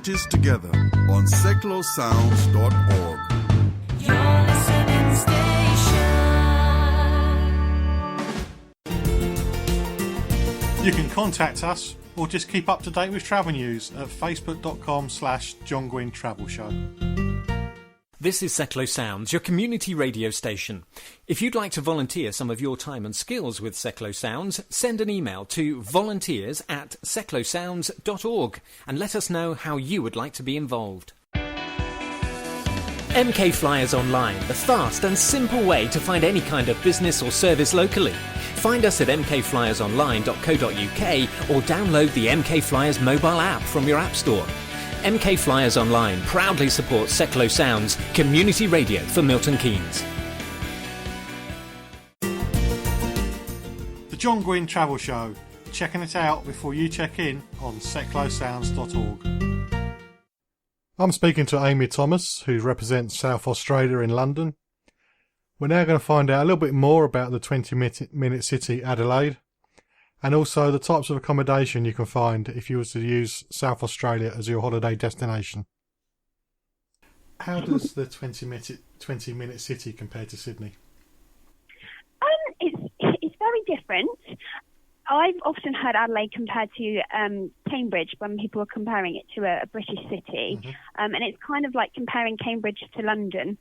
communities together on seclosounds.org. Your listening station. You can contact us or just keep up to date with travel news at facebook.com/John Guinn Travel Show. This is Seclo Sounds, your community radio station. If you'd like to volunteer some of your time and skills with Seclo Sounds, send an email to volunteers@seclosounds.org and let us know how you would like to be involved. MK Flyers Online, the fast and simple way to find any kind of business or service locally. Find us at mkflyersonline.co.uk or download the MK Flyers mobile app from your app store. MK Flyers Online proudly supports Seclo Sounds, community radio for Milton Keynes. The John Guinn Travel Show. Checking it out before you check in on seclosounds.org. I'm speaking to Amy Thomas, who represents South Australia in London. We're now going to find out a little bit more about the 20-minute city Adelaide, and also the types of accommodation you can find if you were to use South Australia as your holiday destination. How does the 20-minute city compare to Sydney? It's very different. I've often heard Adelaide compared to Cambridge when people are comparing it to a British city. Mm-hmm. And it's kind of like comparing Cambridge to London.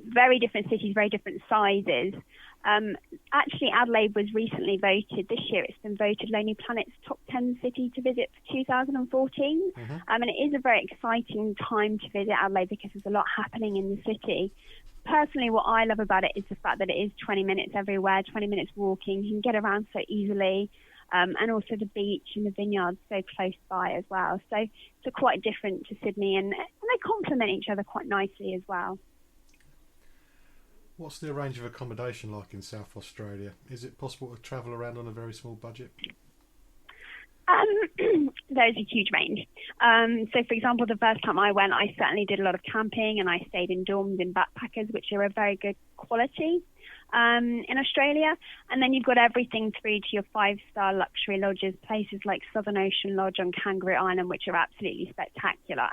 Very different cities, very different sizes. Actually, Adelaide was recently voted, this year it's been voted Lonely Planet's top 10 city to visit for 2014. Mm-hmm. And it is a very exciting time to visit Adelaide because there's a lot happening in the city. Personally, what I love about it is the fact that it is 20 minutes everywhere, 20 minutes walking. You can get around so easily. And also the beach and the vineyards so close by as well. So quite different to Sydney, and they complement each other quite nicely as well. What's the range of accommodation like in South Australia? Is it possible to travel around on a very small budget? There's a huge range. So, for example, the first time I went, I certainly did a lot of camping, and I stayed in dorms in backpackers, which are a very good quality in Australia. And then you've got everything through to your 5-star luxury lodges, places like Southern Ocean Lodge on Kangaroo Island, which are absolutely spectacular.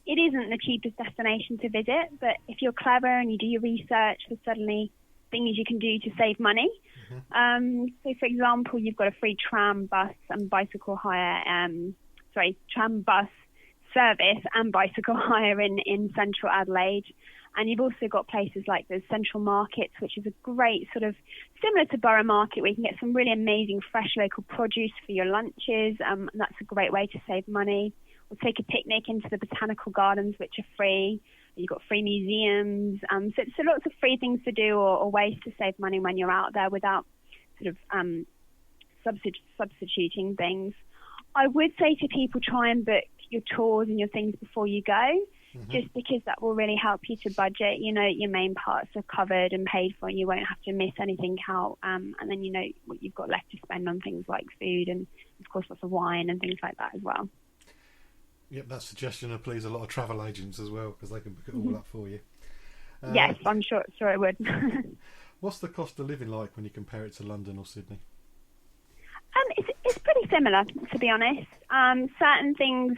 It isn't the cheapest destination to visit, but if you're clever and you do your research, there's suddenly things you can do to save money. Mm-hmm. So, for example, you've got a free tram, bus and bicycle hire, tram, bus service and bicycle hire in central Adelaide. And you've also got places like the Central Markets, which is a great sort of similar to Borough Market, where you can get some really amazing fresh local produce for your lunches. That's a great way to save money. Or take a picnic into the botanical gardens, which are free. You've got free museums. So lots of free things to do or ways to save money when you're out there without sort of substituting things. I would say to people, try and book your tours and your things before you go. Mm-hmm. Just because that will really help you to budget. You know, your main parts are covered and paid for, and you won't have to miss anything out. And then you know what you've got left to spend on things like food and, of course, lots of wine and things like that as well. Yep, that suggestion will please a lot of travel agents as well, because they can book it all up for you. Yes, I'm sure it would. What's the cost of living like when you compare it to London or Sydney? It's pretty similar, to be honest. Some things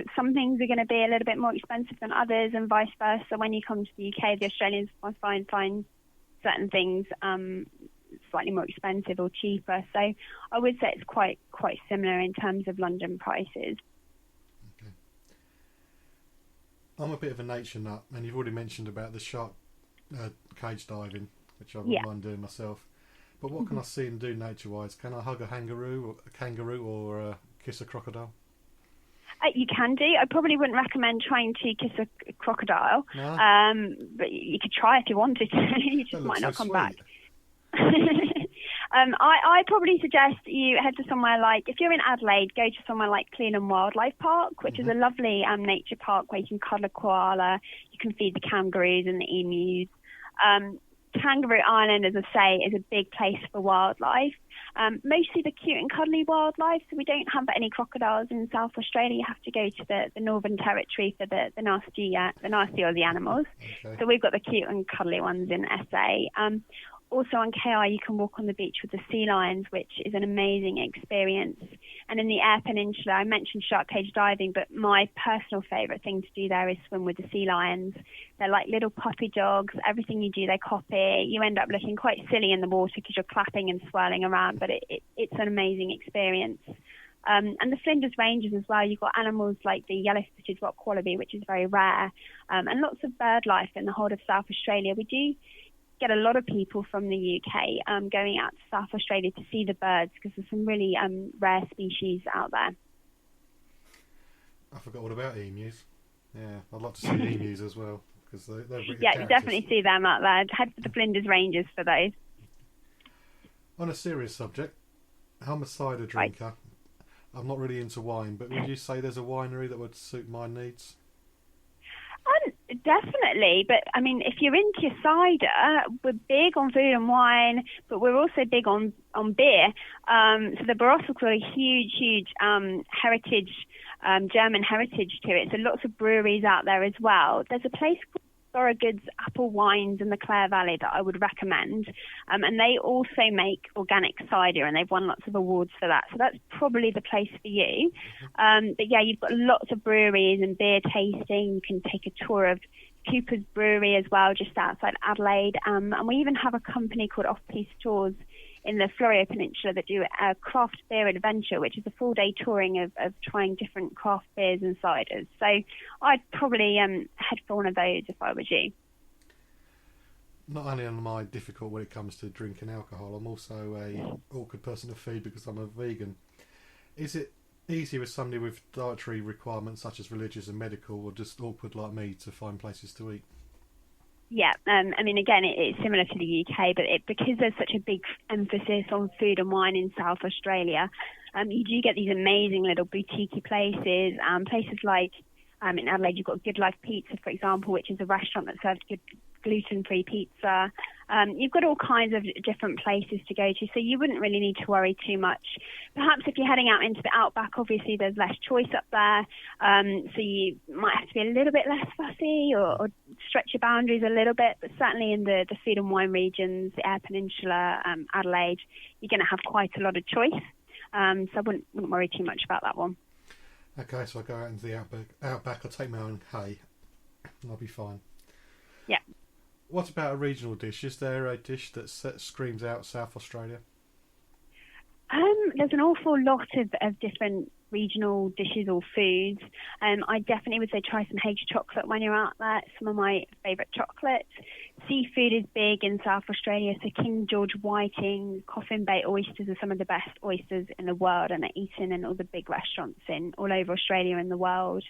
are going to be a little bit more expensive than others, and vice versa. When you come to the UK, the Australians find certain things slightly more expensive or cheaper. So I would say it's quite similar in terms of London prices. Okay. I'm a bit of a nature nut, and you've already mentioned about the shark cage diving, which I wouldn't mind doing myself. But what can I see and do nature-wise? Can I hug a kangaroo or kiss a crocodile? You can do. I probably wouldn't recommend trying to kiss a crocodile. No. But you could try if you wanted to. You just might not come back. I probably suggest you head to somewhere like, if you're in Adelaide, go to somewhere like Cleland Wildlife Park, which is a lovely nature park where you can cuddle a koala, you can feed the kangaroos and the emus. Kangaroo Island, as I say, is a big place for wildlife. Mostly the cute and cuddly wildlife, so we don't have any crocodiles in South Australia. You have to go to the Northern Territory for the nasty Aussie animals. Okay. So we've got the cute and cuddly ones in SA. also on KI, you can walk on the beach with the sea lions, which is an amazing experience. And in the Eyre Peninsula, I mentioned shark cage diving, but my personal favourite thing to do there is swim with the sea lions. They're like little puppy dogs. Everything you do, they copy. You end up looking quite silly in the water because you're clapping and swirling around, but it's an amazing experience. And the Flinders Ranges as well, you've got animals like the yellow-footed rock wallaby, which is very rare, and lots of bird life in the whole of South Australia. We do get a lot of people from the UK going out to South Australia to see the birds because there's some really rare species out there. I forgot all about emus. Yeah, I'd like to see emus as well because they're really good Yeah, you characters. definitely see them out there. Head for the Flinders Ranges for those. On a serious subject, I'm a cider drinker. Right. I'm not really into wine, but would you say there's a winery that would suit my needs? Definitely, but I mean, if you're into your cider, we're big on food and wine, but we're also big on beer. So the Barossel's got a huge heritage, German heritage to it. So lots of breweries out there as well. There's a place called Thorogood's Apple Wines in the Clare Valley that I would recommend, and they also make organic cider, and they've won lots of awards for that. So that's probably the place for you. But yeah, you've got lots of breweries and beer tasting. You can take a tour of Cooper's Brewery as well, just outside Adelaide, and we even have a company called Off Piste Tours in the Florio Peninsula that do a craft beer adventure, which is a full-day touring of trying different craft beers and ciders. So I'd probably head for one of those if I was you. Not only am I difficult when it comes to drinking alcohol, I'm also a awkward person to feed because I'm a vegan. Is it easier with somebody with dietary requirements such as religious and medical, or just awkward like me to find places to eat? Yeah, I mean, again, it's similar to the UK, but because there's such a big emphasis on food and wine in South Australia, you do get these amazing little boutique places. Places like in Adelaide, you've got Good Life Pizza, for example, which is a restaurant that serves good gluten-free pizza. You've got all kinds of different places to go to, so you wouldn't really need to worry too much. Perhaps if you're heading out into the outback, obviously there's less choice up there, so you might have to be a little bit less fussy or stretch your boundaries a little bit, but certainly in the food and wine regions, the Eyre Peninsula, Adelaide, you're going to have quite a lot of choice, so I wouldn't worry too much about that one. Okay, so I go out into the outback, I'll take my own hay, and I'll be fine. Yeah. What about a regional dish? Is there a dish that screams out South Australia? There's an awful lot of different regional dishes or foods. I definitely would say try some Hague's chocolate when you're out there. Some of my favourite chocolates. Seafood is big in South Australia, so King George whiting, Coffin Bay oysters are some of the best oysters in the world, and are eaten in all the big restaurants in all over Australia and the world.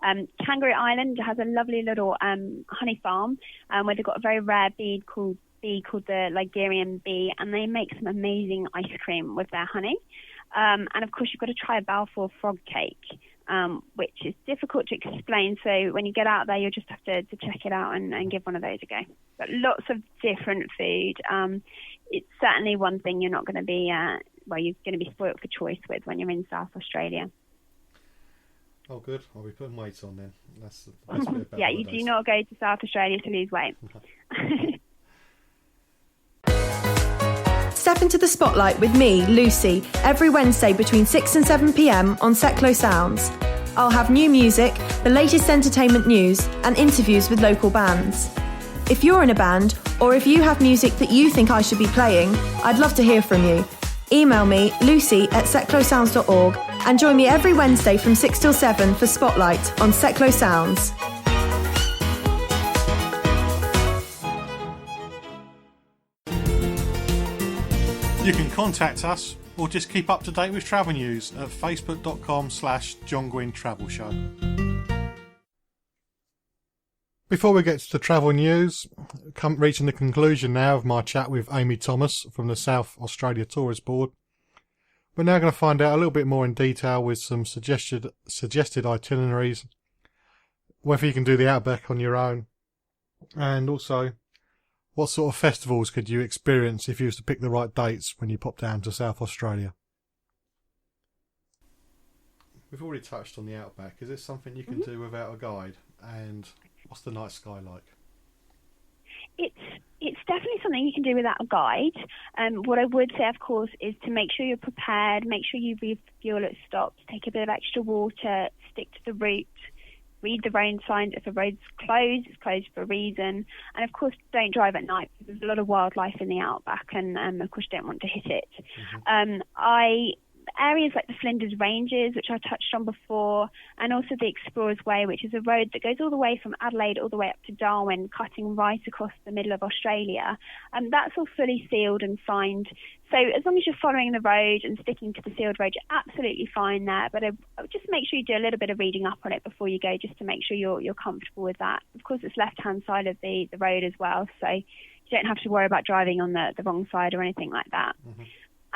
Kangaroo Island has a lovely little honey farm where they've got a very rare bee called the Ligurian bee, and they make some amazing ice cream with their honey. And of course, you've got to try a Balfour frog cake, which is difficult to explain. So when you get out there, you'll just have to check it out and give one of those a go. But lots of different food. It's certainly one thing you're not going to be, you're going to be spoilt for choice with when you're in South Australia. Oh, good. I'll be putting weight on then. That's the best bit about Yeah, you do not go to South Australia to lose weight. Step into the spotlight with me, Lucy, every Wednesday between 6 and 7 p.m. on Seclo Sounds. I'll have new music, the latest entertainment news, and interviews with local bands. If you're in a band, or if you have music that you think I should be playing, I'd love to hear from you. Email me, lucy@seclosounds.org, and join me every Wednesday from 6 till 7 for Spotlight on Seclo Sounds. You can contact us or just keep up to date with travel news at facebook.com/John Guinn Travel Show. Before we get to the travel news, reaching the conclusion now of my chat with Amy Thomas from the South Australia Tourist Board, we're now going to find out a little bit more in detail with some suggested itineraries, whether you can do the Outback on your own, and also what sort of festivals could you experience if you was to pick the right dates when you pop down to South Australia? We've already touched on the Outback. Is it something you can do without a guide? And what's the night sky like? It's definitely something you can do without a guide. What I would say, of course, is to make sure you're prepared, make sure you refuel at stops, take a bit of extra water, stick to the route, read the road signs. If a road's closed, it's closed for a reason. And of course, don't drive at night because there's a lot of wildlife in the outback, and of course, you don't want to hit it. Areas like the Flinders Ranges, which I touched on before, and also the Explorers Way, which is a road that goes all the way from Adelaide all the way up to Darwin, cutting right across the middle of Australia. That's all fully sealed and signed. So as long as you're following the road and sticking to the sealed road, you're absolutely fine there. But I would just make sure you do a little bit of reading up on it before you go, just to make sure you're comfortable with that. Of course, it's left-hand side of the road as well, so you don't have to worry about driving on the wrong side or anything like that.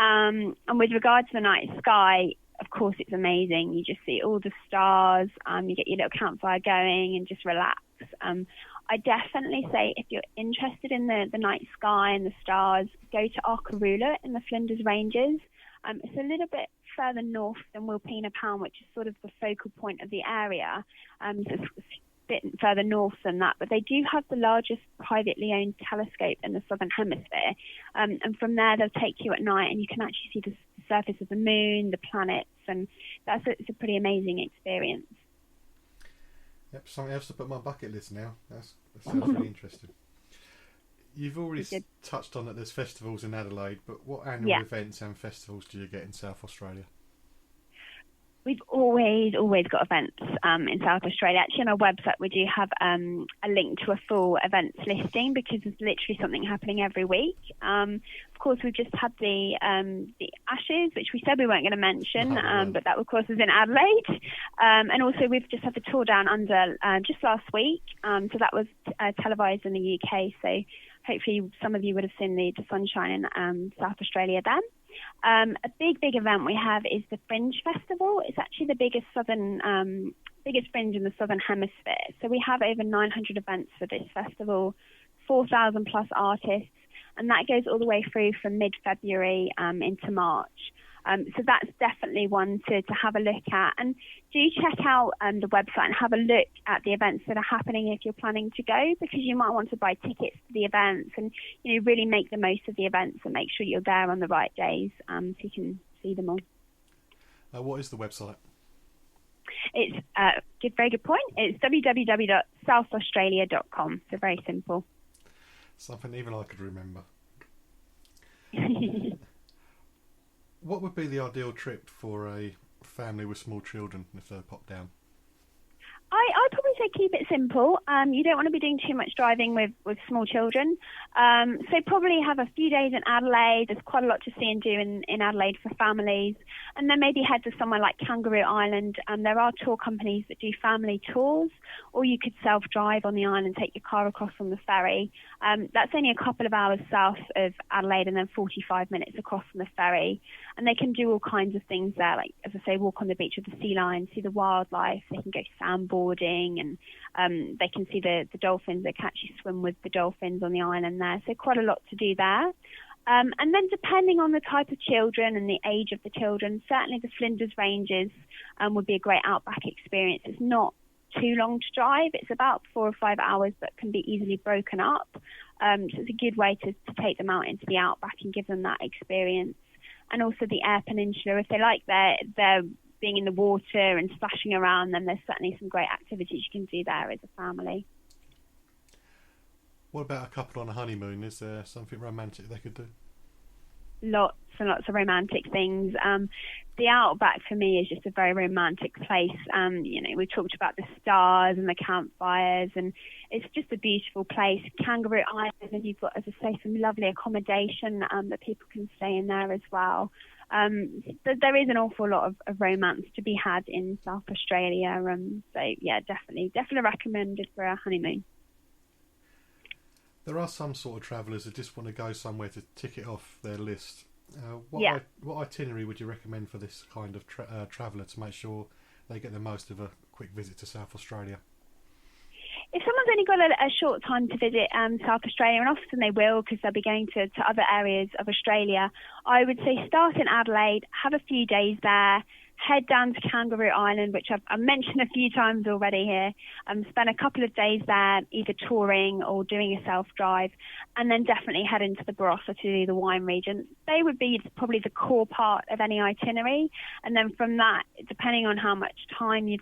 And with regard to the night sky, of course, it's amazing. You just see all the stars. You get your little campfire going and just relax. I definitely say if you're interested in the night sky and the stars, go to Arkaroola in the Flinders Ranges. It's a little bit further north than Wilpena Pound, which is sort of the focal point of the area. So it's a bit further north than that, but they do have the largest privately owned telescope in the Southern Hemisphere. And from there, they'll take you at night and you can actually see the surface of the moon, the planets, and it's a pretty amazing experience. Yep, something else to put on my bucket list now. That sounds really interesting. You've already touched on that there's festivals in Adelaide, but what annual events and festivals do you get in South Australia? We've always got events in South Australia. Actually, on our website, we do have a link to a full events listing because there's literally something happening every week. Of course, we've just had the Ashes, which we said we weren't going to mention, but that, of course, is in Adelaide. And also, we've just had the Tour Down Under just last week. So that was televised in the UK. So hopefully some of you would have seen the sunshine in South Australia then. A big event we have is the Fringe Festival. It's actually the biggest fringe in the Southern Hemisphere. So we have over 900 events for this festival, 4,000 plus artists, and that goes all the way through from mid-February into March. So that's definitely one to have a look at. And do check out the website and have a look at the events that are happening if you're planning to go, because you might want to buy tickets to the events and really make the most of the events and make sure you're there on the right days so you can see them all. What is the website? It's very good point. It's www.southaustralia.com. So very simple. Something even I could remember. What would be the ideal trip for a family with small children if they pop down? I'd probably say keep it simple. You don't want to be doing too much driving with small children. So probably have a few days in Adelaide. There's quite a lot to see and do in Adelaide for families. And then maybe head to somewhere like Kangaroo Island. There are tour companies that do family tours, or you could self-drive on the island, take your car across on the ferry. That's only a couple of hours south of Adelaide and then 45 minutes across on the ferry. And they can do all kinds of things there, like, as I say, walk on the beach with the sea lions, see the wildlife. They can go sandboarding, and they can see the dolphins. They can actually swim with the dolphins on the island there. So quite a lot to do there. And then depending on the type of children and the age of the children, certainly the Flinders Ranges would be a great outback experience. It's not too long to drive. It's about 4 or 5 hours, but can be easily broken up. So it's a good way to take them out into the outback and give them that experience. And also the Eyre Peninsula, if they like their being in the water and splashing around, then there's certainly some great activities you can do there as a family. What about a couple on a honeymoon? Is there something romantic they could do? Lots and lots of romantic things. The Outback for me is just a very romantic place. We talked about the stars and the campfires, and it's just a beautiful place. Kangaroo Island, and you've got, as I say, some lovely accommodation that people can stay in there as well. There is an awful lot of romance to be had in South Australia. So yeah, definitely recommended for a honeymoon. There are some sort of travellers that just want to go somewhere to tick it off their list. What itinerary would you recommend for this kind of traveller to make sure they get the most of a quick visit to South Australia? If someone's only got a short time to visit South Australia, and often they will because they'll be going to other areas of Australia, I would say start in Adelaide, have a few days there, head down to Kangaroo Island, which I've mentioned a few times already here, spend a couple of days there either touring or doing a self-drive, and then definitely head into the Barossa to do the wine region. They would be probably the core part of any itinerary, and then from that, depending on how much time you've